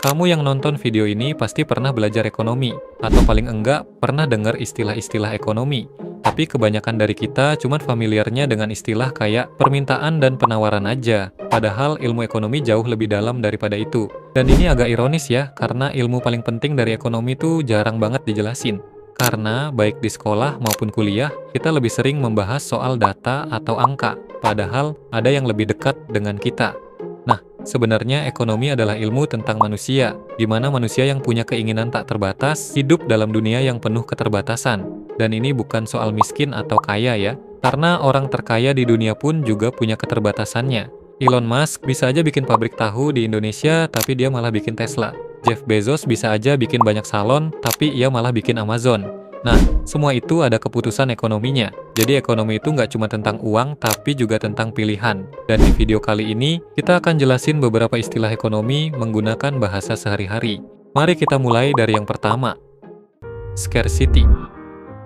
Kamu yang nonton video ini pasti pernah belajar ekonomi, atau paling enggak pernah dengar istilah-istilah ekonomi. Tapi kebanyakan dari kita cuman familiarnya dengan istilah kayak permintaan dan penawaran aja. Padahal ilmu ekonomi jauh lebih dalam daripada itu. Dan ini agak ironis ya, karena ilmu paling penting dari ekonomi tuh jarang banget dijelasin. Karena baik di sekolah maupun kuliah, kita lebih sering membahas soal data atau angka. Padahal ada yang lebih dekat dengan kita. Nah, sebenarnya ekonomi adalah ilmu tentang manusia, di mana manusia yang punya keinginan tak terbatas hidup dalam dunia yang penuh keterbatasan. Dan ini bukan soal miskin atau kaya ya, karena orang terkaya di dunia pun juga punya keterbatasannya. Elon Musk bisa aja bikin pabrik tahu di Indonesia, tapi dia malah bikin Tesla. Jeff Bezos bisa aja bikin banyak salon, tapi ia malah bikin Amazon. Nah, semua itu ada keputusan ekonominya. Jadi ekonomi itu nggak cuma tentang uang, tapi juga tentang pilihan. Dan di video kali ini, kita akan jelasin beberapa istilah ekonomi menggunakan bahasa sehari-hari. Mari kita mulai dari yang pertama. Scarcity.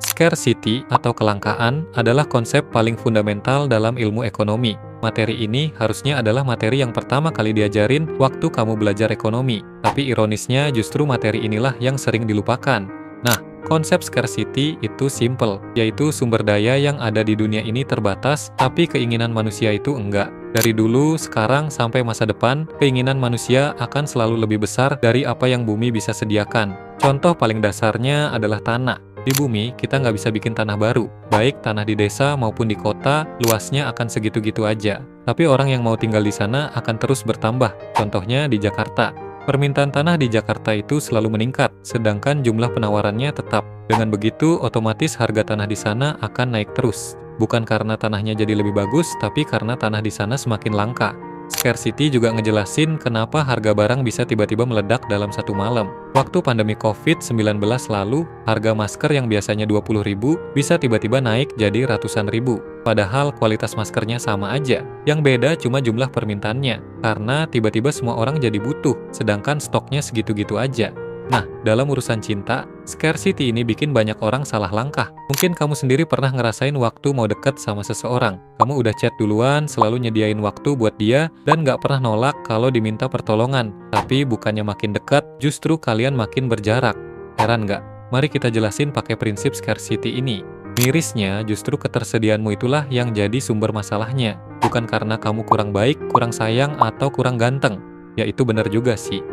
Scarcity atau kelangkaan adalah konsep paling fundamental dalam ilmu ekonomi. Materi ini harusnya adalah materi yang pertama kali diajarin waktu kamu belajar ekonomi. Tapi ironisnya justru materi inilah yang sering dilupakan. Nah, konsep scarcity itu simple, yaitu sumber daya yang ada di dunia ini terbatas, tapi keinginan manusia itu enggak. Dari dulu, sekarang, sampai masa depan, keinginan manusia akan selalu lebih besar dari apa yang bumi bisa sediakan. Contoh paling dasarnya adalah tanah. Di bumi, kita nggak bisa bikin tanah baru. Baik tanah di desa maupun di kota, luasnya akan segitu-gitu aja. Tapi orang yang mau tinggal di sana akan terus bertambah. Contohnya di Jakarta. Permintaan tanah di Jakarta itu selalu meningkat, sedangkan jumlah penawarannya tetap. Dengan begitu, otomatis harga tanah di sana akan naik terus. Bukan karena tanahnya jadi lebih bagus, tapi karena tanah di sana semakin langka. Scarcity juga ngejelasin kenapa harga barang bisa tiba-tiba meledak dalam satu malam. Waktu pandemi COVID-19 lalu, harga masker yang biasanya 20.000 bisa tiba-tiba naik jadi ratusan ribu. Padahal kualitas maskernya sama aja. Yang beda cuma jumlah permintaannya. Karena tiba-tiba semua orang jadi butuh, sedangkan stoknya segitu-gitu aja. Nah, dalam urusan cinta, scarcity ini bikin banyak orang salah langkah. Mungkin kamu sendiri pernah ngerasain waktu mau deket sama seseorang. Kamu udah chat duluan, selalu nyediain waktu buat dia, dan nggak pernah nolak kalau diminta pertolongan. Tapi bukannya makin dekat, justru kalian makin berjarak. Heran nggak? Mari kita jelasin pakai prinsip scarcity ini. Mirisnya, justru ketersediaanmu itulah yang jadi sumber masalahnya. Bukan karena kamu kurang baik, kurang sayang, atau kurang ganteng. Ya itu benar juga sih.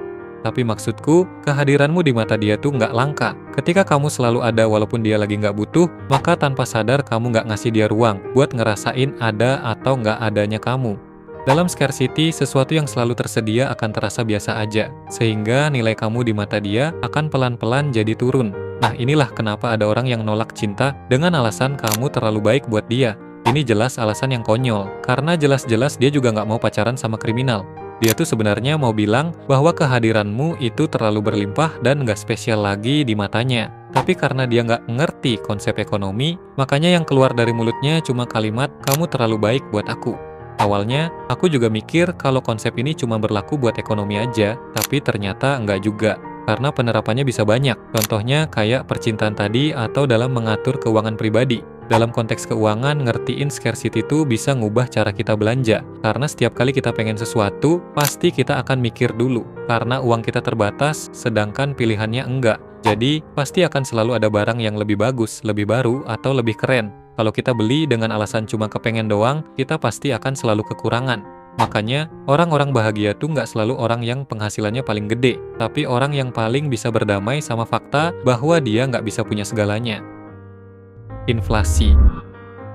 Tapi maksudku, kehadiranmu di mata dia tuh nggak langka. Ketika kamu selalu ada walaupun dia lagi nggak butuh, maka tanpa sadar kamu nggak ngasih dia ruang buat ngerasain ada atau nggak adanya kamu. Dalam scarcity, sesuatu yang selalu tersedia akan terasa biasa aja, sehingga nilai kamu di mata dia akan pelan-pelan jadi turun. Nah, inilah kenapa ada orang yang nolak cinta dengan alasan kamu terlalu baik buat dia. Ini jelas alasan yang konyol, karena jelas-jelas dia juga nggak mau pacaran sama kriminal. Dia tuh sebenarnya mau bilang bahwa kehadiranmu itu terlalu berlimpah dan nggak spesial lagi di matanya. Tapi karena dia nggak ngerti konsep ekonomi, makanya yang keluar dari mulutnya cuma kalimat, kamu terlalu baik buat aku. Awalnya, aku juga mikir kalau konsep ini cuma berlaku buat ekonomi aja, tapi ternyata nggak juga. Karena penerapannya bisa banyak, contohnya kayak percintaan tadi atau dalam mengatur keuangan pribadi. Dalam konteks keuangan, ngertiin scarcity itu bisa ngubah cara kita belanja. Karena setiap kali kita pengen sesuatu, pasti kita akan mikir dulu. Karena uang kita terbatas, sedangkan pilihannya enggak. Jadi, pasti akan selalu ada barang yang lebih bagus, lebih baru, atau lebih keren. Kalau kita beli dengan alasan cuma kepengen doang, kita pasti akan selalu kekurangan. Makanya, orang-orang bahagia tuh nggak selalu orang yang penghasilannya paling gede, tapi orang yang paling bisa berdamai sama fakta bahwa dia nggak bisa punya segalanya. Inflasi.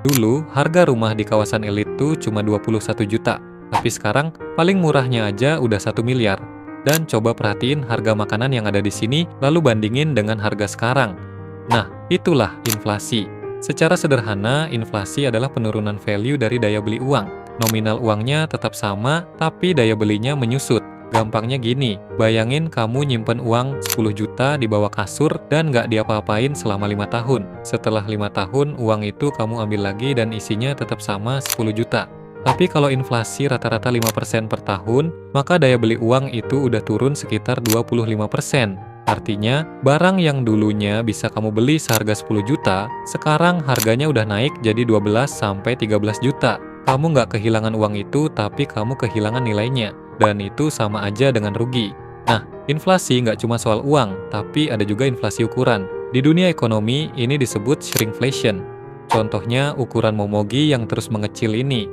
Dulu, harga rumah di kawasan elit tuh cuma 21 juta, tapi sekarang paling murahnya aja udah 1 miliar. Dan coba perhatiin harga makanan yang ada di sini, lalu bandingin dengan harga sekarang. Nah, itulah inflasi. Secara sederhana, inflasi adalah penurunan value dari daya beli uang. Nominal uangnya tetap sama, tapi daya belinya menyusut. Gampangnya gini, bayangin kamu nyimpen uang 10 juta di bawah kasur dan nggak diapa-apain selama 5 tahun. Setelah 5 tahun, uang itu kamu ambil lagi dan isinya tetap sama 10 juta. Tapi kalau inflasi rata-rata 5% per tahun, maka daya beli uang itu udah turun sekitar 25%. Artinya, barang yang dulunya bisa kamu beli seharga 10 juta, sekarang harganya udah naik jadi 12-13 juta. Kamu nggak kehilangan uang itu, tapi kamu kehilangan nilainya. Dan itu sama aja dengan rugi. Nah, Inflasi nggak cuma soal uang, tapi ada juga inflasi ukuran. Di dunia ekonomi, ini disebut shrinkflation. Contohnya ukuran momogi yang terus mengecil ini.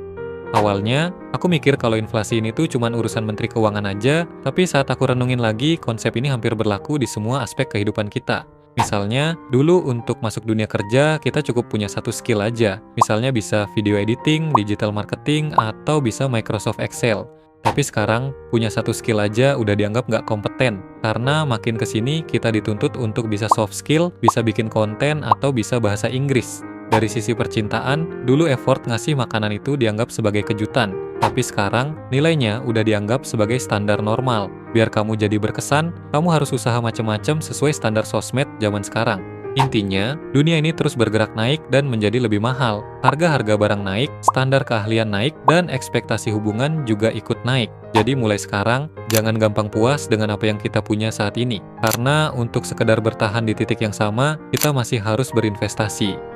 Awalnya, aku mikir kalau inflasi ini tuh cuma urusan Menteri Keuangan aja, tapi saat aku renungin lagi, konsep ini hampir berlaku di semua aspek kehidupan kita. Misalnya, dulu untuk masuk dunia kerja, kita cukup punya satu skill aja. Misalnya bisa video editing, digital marketing, atau bisa Microsoft Excel. Tapi sekarang, punya satu skill aja udah dianggap nggak kompeten. Karena makin kesini, kita dituntut untuk bisa soft skill, bisa bikin konten, atau bisa bahasa Inggris. Dari sisi percintaan, dulu effort ngasih makanan itu dianggap sebagai kejutan. Tapi sekarang, nilainya udah dianggap sebagai standar normal. Biar kamu jadi berkesan, kamu harus usaha macam-macam sesuai standar sosmed zaman sekarang. Intinya, dunia ini terus bergerak naik dan menjadi lebih mahal. Harga-harga barang naik, standar keahlian naik, dan ekspektasi hubungan juga ikut naik. Jadi mulai sekarang, jangan gampang puas dengan apa yang kita punya saat ini. Karena untuk sekedar bertahan di titik yang sama, kita masih harus berinvestasi.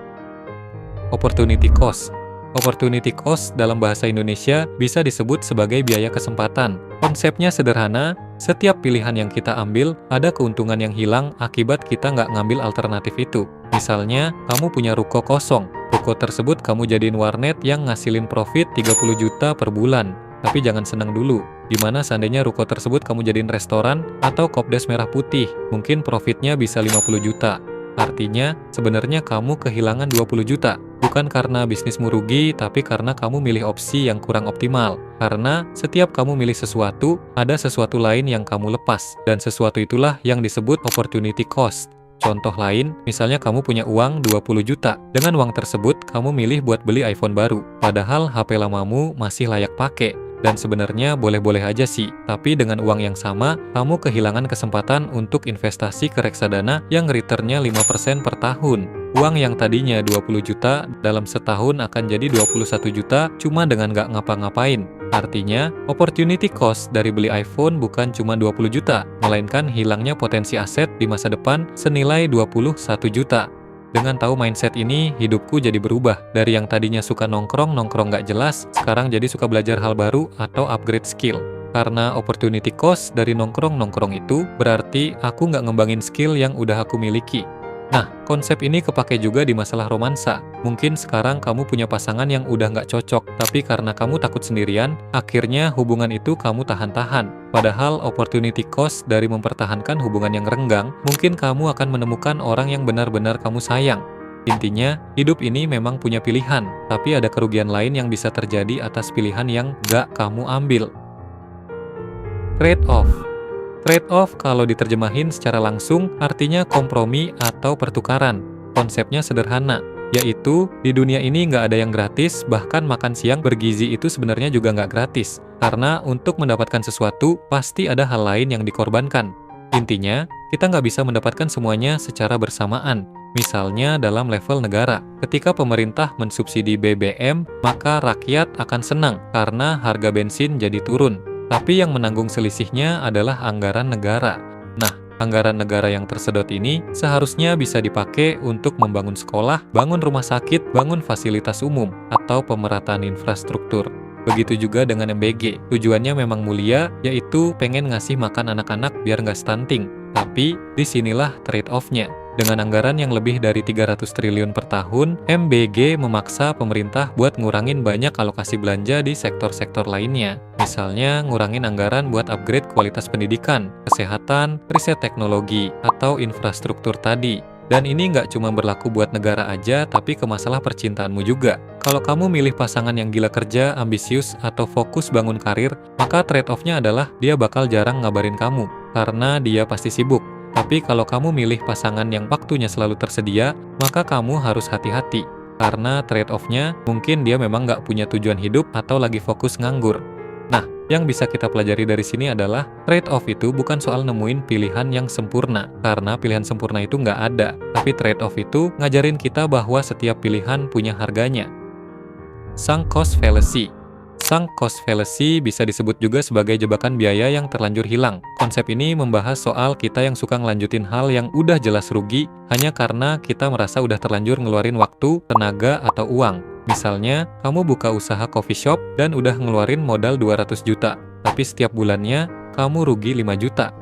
Opportunity cost. Opportunity cost dalam bahasa Indonesia bisa disebut sebagai biaya kesempatan. Konsepnya sederhana, setiap pilihan yang kita ambil, ada keuntungan yang hilang akibat kita nggak ngambil alternatif itu. Misalnya, kamu punya ruko kosong. Ruko tersebut kamu jadiin warnet yang ngasilin profit 30 juta per bulan. Tapi jangan senang dulu. Gimana seandainya ruko tersebut kamu jadiin restoran atau kopdes merah putih? Mungkin profitnya bisa 50 juta. Artinya, sebenarnya kamu kehilangan 20 juta. Bukan karena bisnismu rugi, tapi karena kamu milih opsi yang kurang optimal. Karena setiap kamu milih sesuatu, ada sesuatu lain yang kamu lepas. Dan sesuatu itulah yang disebut opportunity cost. Contoh lain, misalnya kamu punya uang 20 juta. Dengan uang tersebut, kamu milih buat beli iPhone baru. Padahal HP lamamu masih layak pakai. Dan sebenarnya boleh-boleh aja sih, tapi dengan uang yang sama, kamu kehilangan kesempatan untuk investasi ke reksadana yang returnnya 5% per tahun. Uang yang tadinya 20 juta, dalam setahun akan jadi 21 juta cuma dengan nggak ngapa-ngapain. Artinya, opportunity cost dari beli iPhone bukan cuma 20 juta, melainkan hilangnya potensi aset di masa depan senilai 21 juta. Dengan tahu mindset ini, hidupku jadi berubah. Dari yang tadinya suka nongkrong nggak jelas, sekarang jadi suka belajar hal baru atau upgrade skill. Karena opportunity cost dari nongkrong itu, berarti aku nggak ngembangin skill yang udah aku miliki. Nah, konsep ini kepake juga di masalah romansa. Mungkin sekarang kamu punya pasangan yang udah nggak cocok, tapi karena kamu takut sendirian, akhirnya hubungan itu kamu tahan-tahan. Padahal opportunity cost dari mempertahankan hubungan yang renggang, mungkin kamu akan menemukan orang yang benar-benar kamu sayang. Intinya, hidup ini memang punya pilihan, tapi ada kerugian lain yang bisa terjadi atas pilihan yang nggak kamu ambil. Trade-off. Trade-off kalau diterjemahin secara langsung artinya kompromi atau pertukaran. Konsepnya sederhana, yaitu di dunia ini nggak ada yang gratis, bahkan makan siang bergizi itu sebenarnya juga nggak gratis. Karena untuk mendapatkan sesuatu, pasti ada hal lain yang dikorbankan. Intinya, kita nggak bisa mendapatkan semuanya secara bersamaan. Misalnya dalam level negara, ketika pemerintah mensubsidi BBM, maka rakyat akan senang karena harga bensin jadi turun. Tapi yang menanggung selisihnya adalah anggaran negara. Nah, anggaran negara yang tersedot ini seharusnya bisa dipakai untuk membangun sekolah, bangun rumah sakit, bangun fasilitas umum, atau pemerataan infrastruktur. Begitu juga dengan MBG. Tujuannya memang mulia, yaitu pengen ngasih makan anak-anak biar nggak stunting. Tapi, disinilah trade-off-nya. Dengan anggaran yang lebih dari 300 triliun per tahun, MBG memaksa pemerintah buat ngurangin banyak alokasi belanja di sektor-sektor lainnya. Misalnya, ngurangin anggaran buat upgrade kualitas pendidikan, kesehatan, riset teknologi, atau infrastruktur tadi. Dan ini nggak cuma berlaku buat negara aja, tapi ke masalah percintaanmu juga. Kalau kamu milih pasangan yang gila kerja, ambisius, atau fokus bangun karir, maka trade-off-nya adalah dia bakal jarang ngabarin kamu, karena dia pasti sibuk. Tapi kalau kamu milih pasangan yang waktunya selalu tersedia, maka kamu harus hati-hati. Karena trade-off-nya, mungkin dia memang nggak punya tujuan hidup atau lagi fokus nganggur. Nah, yang bisa kita pelajari dari sini adalah trade-off itu bukan soal nemuin pilihan yang sempurna. Karena pilihan sempurna itu nggak ada. Tapi trade-off itu ngajarin kita bahwa setiap pilihan punya harganya. Sunk cost fallacy. Sunk cost fallacy bisa disebut juga sebagai jebakan biaya yang terlanjur hilang. Konsep ini membahas soal kita yang suka ngelanjutin hal yang udah jelas rugi hanya karena kita merasa udah terlanjur ngeluarin waktu, tenaga, atau uang. Misalnya, kamu buka usaha coffee shop dan udah ngeluarin modal 200 juta, tapi setiap bulannya kamu rugi 5 juta.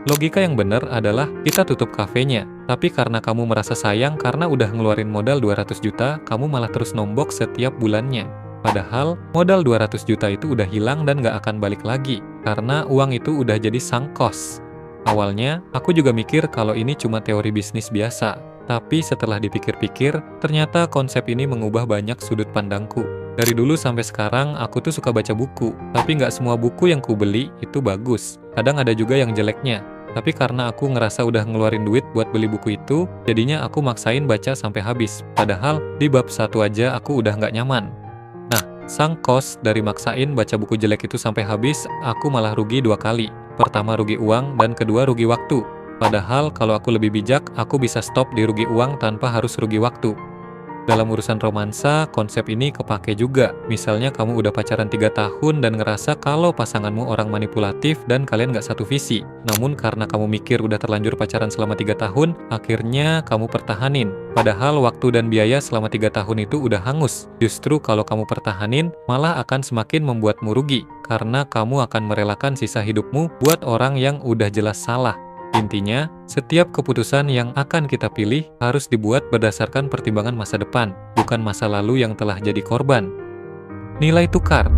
Logika yang benar adalah kita tutup kafenya, tapi karena kamu merasa sayang karena udah ngeluarin modal 200 juta, kamu malah terus nombok setiap bulannya. Padahal modal 200 juta itu udah hilang dan gak akan balik lagi, karena uang itu udah jadi sunk cost. Awalnya, aku juga mikir kalau ini cuma teori bisnis biasa, tapi setelah dipikir-pikir, ternyata konsep ini mengubah banyak sudut pandangku. Dari dulu sampai sekarang, aku tuh suka baca buku, tapi nggak semua buku yang ku beli itu bagus. Kadang ada juga yang jeleknya. Tapi karena aku ngerasa udah ngeluarin duit buat beli buku itu, jadinya aku maksain baca sampai habis. Padahal, di bab 1 aja aku udah nggak nyaman. Nah, sunk cost dari maksain baca buku jelek itu sampai habis, aku malah rugi 2 kali. Pertama rugi uang, dan kedua rugi waktu. Padahal, kalau aku lebih bijak, aku bisa stop di rugi uang tanpa harus rugi waktu. Dalam urusan romansa, konsep ini kepake juga. Misalnya kamu udah pacaran 3 tahun dan ngerasa kalau pasanganmu orang manipulatif dan kalian gak satu visi. Namun karena kamu mikir udah terlanjur pacaran selama 3 tahun, akhirnya kamu pertahanin. Padahal waktu dan biaya selama 3 tahun itu udah hangus. Justru kalau kamu pertahanin, malah akan semakin membuatmu rugi. Karena kamu akan merelakan sisa hidupmu buat orang yang udah jelas salah. Intinya, setiap keputusan yang akan kita pilih harus dibuat berdasarkan pertimbangan masa depan, bukan masa lalu yang telah jadi korban. Nilai tukar.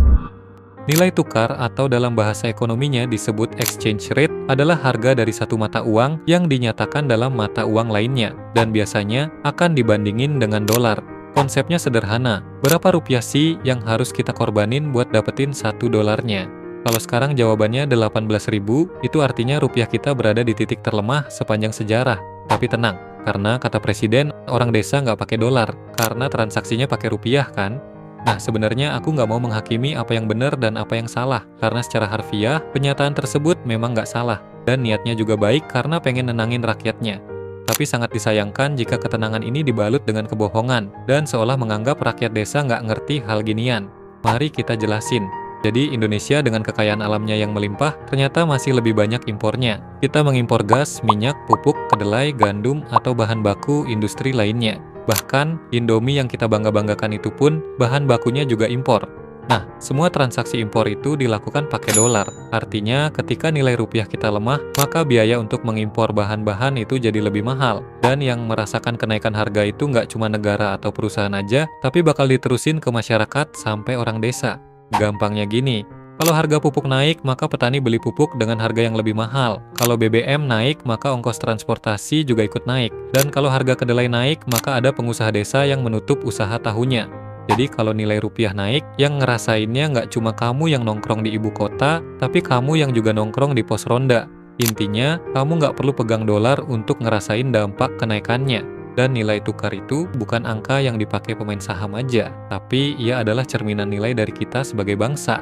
Nilai tukar atau dalam bahasa ekonominya disebut exchange rate adalah harga dari satu mata uang yang dinyatakan dalam mata uang lainnya, dan biasanya akan dibandingin dengan dolar. Konsepnya sederhana, berapa rupiah sih yang harus kita korbanin buat dapetin 1 dolarnya? Kalau sekarang jawabannya 18.000, itu artinya rupiah kita berada di titik terlemah sepanjang sejarah. Tapi tenang, karena kata presiden, orang desa nggak pakai dolar, karena transaksinya pakai rupiah kan? Nah, sebenarnya aku nggak mau menghakimi apa yang benar dan apa yang salah, karena secara harfiah, pernyataan tersebut memang nggak salah, dan niatnya juga baik karena pengen nenangin rakyatnya. Tapi sangat disayangkan jika ketenangan ini dibalut dengan kebohongan, dan seolah menganggap rakyat desa nggak ngerti hal ginian. Mari kita jelasin. Jadi Indonesia dengan kekayaan alamnya yang melimpah ternyata masih lebih banyak impornya. Kita mengimpor gas, minyak, pupuk, kedelai, gandum, atau bahan baku industri lainnya. Bahkan Indomie yang kita bangga-banggakan itu pun bahan bakunya juga impor. Nah, semua transaksi impor itu dilakukan pakai dolar. Artinya ketika nilai rupiah kita lemah, maka biaya untuk mengimpor bahan-bahan itu jadi lebih mahal. Dan yang merasakan kenaikan harga itu nggak cuma negara atau perusahaan aja, tapi bakal diterusin ke masyarakat sampai orang desa. Gampangnya gini, kalau harga pupuk naik, maka petani beli pupuk dengan harga yang lebih mahal. Kalau BBM naik, maka ongkos transportasi juga ikut naik. Dan kalau harga kedelai naik, maka ada pengusaha desa yang menutup usaha tahunya. Jadi kalau nilai rupiah naik, yang ngerasainnya nggak cuma kamu yang nongkrong di ibu kota, tapi kamu yang juga nongkrong di pos ronda. Intinya, kamu nggak perlu pegang dolar untuk ngerasain dampak kenaikannya. Dan nilai tukar itu bukan angka yang dipakai pemain saham aja, tapi ia adalah cerminan nilai dari kita sebagai bangsa.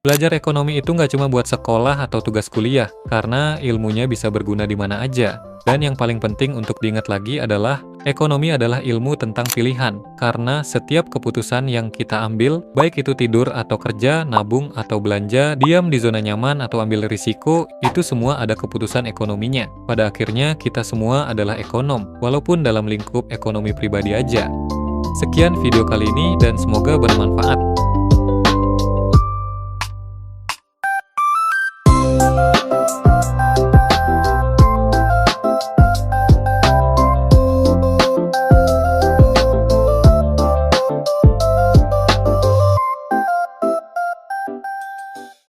Belajar ekonomi itu nggak cuma buat sekolah atau tugas kuliah, karena ilmunya bisa berguna di mana aja. Dan yang paling penting untuk diingat lagi adalah, ekonomi adalah ilmu tentang pilihan, karena setiap keputusan yang kita ambil, baik itu tidur atau kerja, nabung atau belanja, diam di zona nyaman atau ambil risiko, itu semua ada keputusan ekonominya. Pada akhirnya, kita semua adalah ekonom, walaupun dalam lingkup ekonomi pribadi aja. Sekian video kali ini dan semoga bermanfaat.